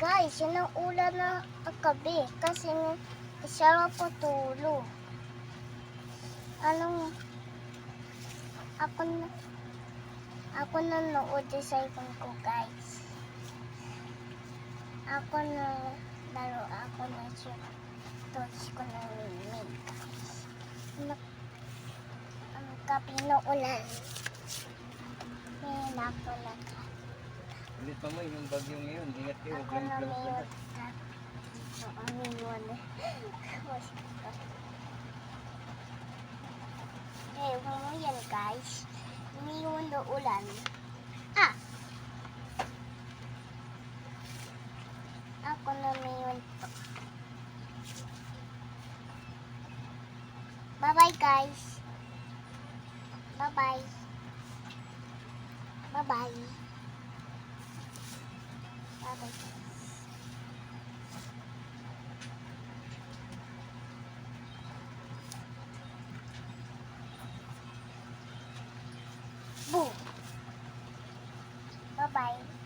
Guys, yun ang ulan na kagabi kasi sarap po tulog. Anong ako nanood sa cellphone ko, guys. Ako na laro ako na touch ko na limit, guys. Ang gabi na ulan. May ako na Ulit pa mo yung bagyo ngayon. Ingat kayo. ako na mayon. Ang mayon. Eh, mo yan, guys. Umiyon na ulan. Ah! Ako na mayon to. Bye-bye, guys. Bye-bye. Bye-bye. Bye-bye, guys. Boom. Bye-bye.